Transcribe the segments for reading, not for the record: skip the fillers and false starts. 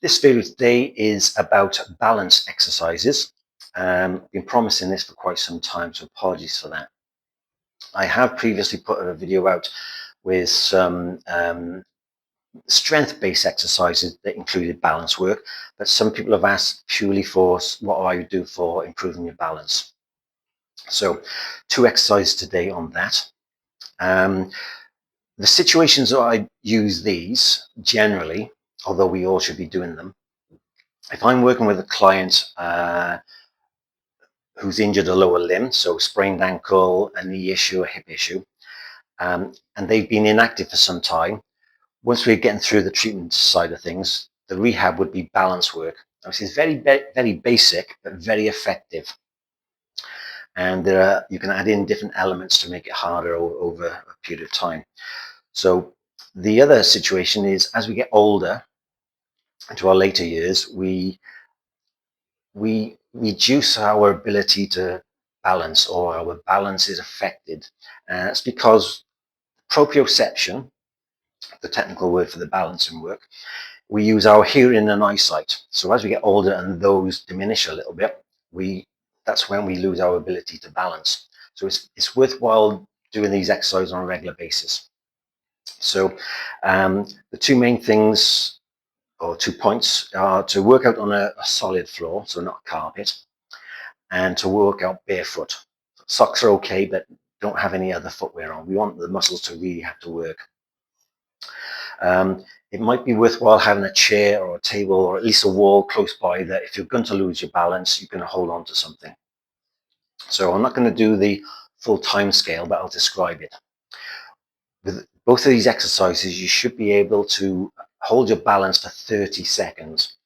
This video today is about balance exercises. I've been promising this for quite some time, so apologies for that. I have previously put a video out with some strength-based exercises that included balance work, but some people have asked purely for what I would do for improving your balance. So 2 exercises today on that. The situations that I use these generally, although we all should be doing them, if I'm working with a client who's injured a lower limb, so sprained ankle, a knee issue, a hip issue, and they've been inactive for some time, once we're getting through the treatment side of things, the rehab would be balance work. Obviously, it's very basic, but very effective. And you can add in different elements to make it harder over a period of time. So the other situation is, as we get older, into our later years, we reduce our ability to balance, or our balance is affected. And that's because proprioception, the technical word for the balancing work, we use our hearing and eyesight. So as we get older and those diminish a little bit, that's when we lose our ability to balance. So it's worthwhile doing these exercises on a regular basis. So the 2 main things, or 2 points, are to work out on a solid floor, so not a carpet, and to work out barefoot. Socks are okay, but don't have any other footwear on. We want the muscles to really have to work. It might be worthwhile having a chair or a table or at least a wall close by that if you're going to lose your balance, you can hold on to something. So I'm not going to do the full time scale, but I'll describe it. With both of these exercises, you should be able to hold your balance for 30 seconds.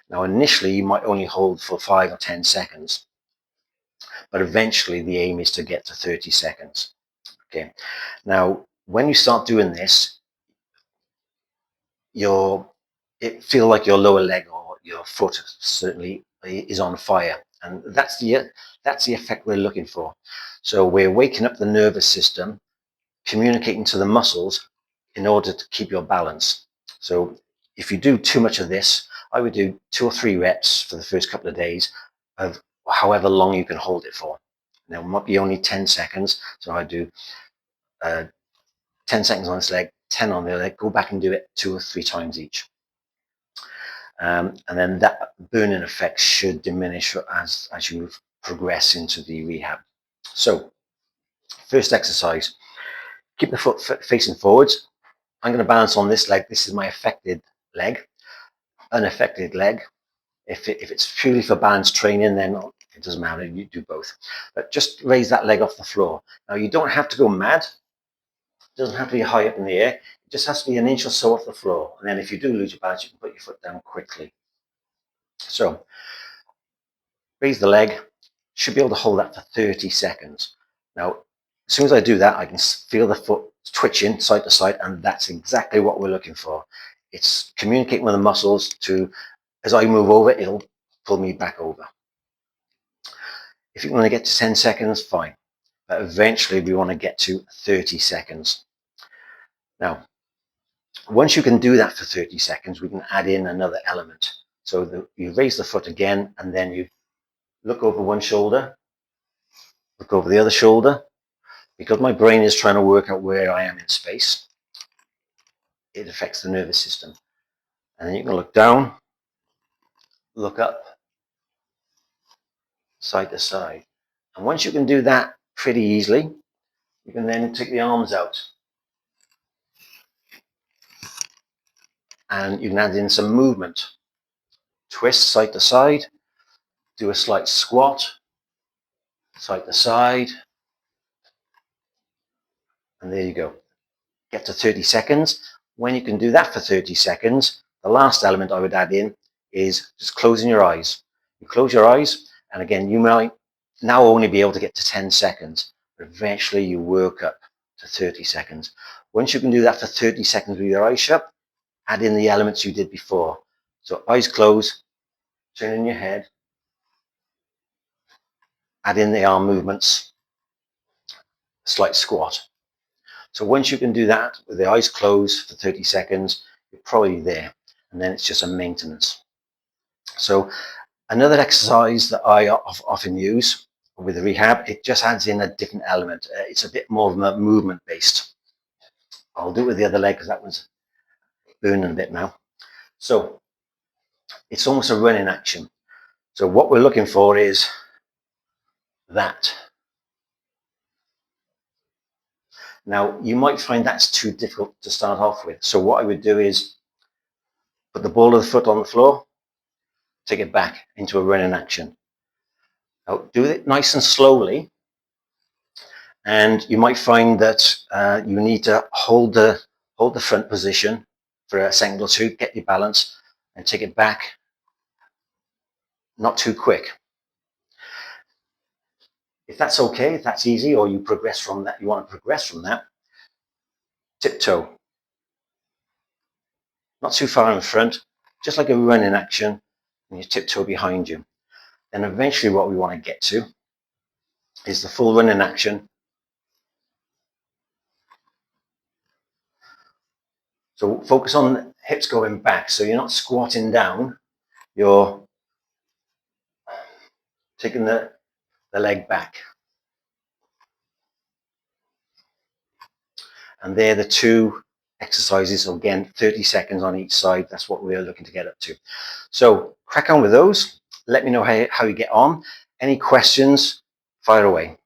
Now, initially, you might only hold for 5 or 10 seconds, but eventually the aim is to get to 30 seconds. Okay. Now, when you start doing this, it feels like your lower leg or your foot certainly is on fire, and that's the effect we're looking for. So we're waking up the nervous system, communicating to the muscles in order to keep your balance. So if you do too much of this, I would do 2 or 3 reps for the first couple of days of however long you can hold it for. Now, it might be only 10 seconds, so I do 10 seconds on this leg, 10 on the other leg, go back and do it 2 or 3 times each. And then that burning effect should diminish as you progress into the rehab. So, first exercise, keep the foot facing forwards. I'm going to balance on this leg. This is my affected leg. Unaffected leg. If it's purely for balance training, then it doesn't matter. You do both. But just raise that leg off the floor. Now, you don't have to go mad. It doesn't have to be high up in the air. It just has to be an inch or so off the floor. And then if you do lose your balance, you can put your foot down quickly. So, raise the leg. Should be able to hold that for 30 seconds. Now, as soon as I do that, I can feel the foot twitching side to side, and that's exactly what we're looking for. It's communicating with the muscles to, as I move over, it'll pull me back over. If you want to get to 10 seconds, fine. But eventually we want to get to 30 seconds. Now, once you can do that for 30 seconds, we can add in another element. So you raise the foot again, and then you look over one shoulder, look over the other shoulder. Because my brain is trying to work out where I am in space, it affects the nervous system. And then you can look down, look up, side to side. And once you can do that pretty easily, you can then take the arms out. And you can add in some movement. Twist side to side, do a slight squat, side to side, and there you go. Get to 30 seconds. When you can do that for 30 seconds, the last element I would add in is just closing your eyes. You close your eyes, and again, you might now only be able to get to 10 seconds, but eventually you work up to 30 seconds. Once you can do that for 30 seconds with your eyes shut, add in the elements you did before. So eyes closed, turning your head, add in the arm movements, slight squat. So once you can do that with the eyes closed for 30 seconds, you're probably there. And then it's just a maintenance. So another exercise that I often use with the rehab, it just adds in a different element. It's a bit more of a movement based. I'll do it with the other leg because that one's burning a bit now. So it's almost a running action. So what we're looking for is that. Now, you might find that's too difficult to start off with. So what I would do is put the ball of the foot on the floor, take it back into a running action. Now, do it nice and slowly. And you might find that you need to hold the front position for a second or two, get your balance, and take it back, not too quick. If that's okay, if that's easy, or you progress from that, you want to progress from that, tiptoe. Not too far in front, just like a running action, and you tiptoe behind you. Then eventually what we want to get to is the full running action. So focus on the hips going back. So you're not squatting down, you're taking the leg back. And they're the two exercises. So again, 30 seconds on each side. That's what we're looking to get up to. So crack on with those. Let me know how you get on. Any questions, fire away.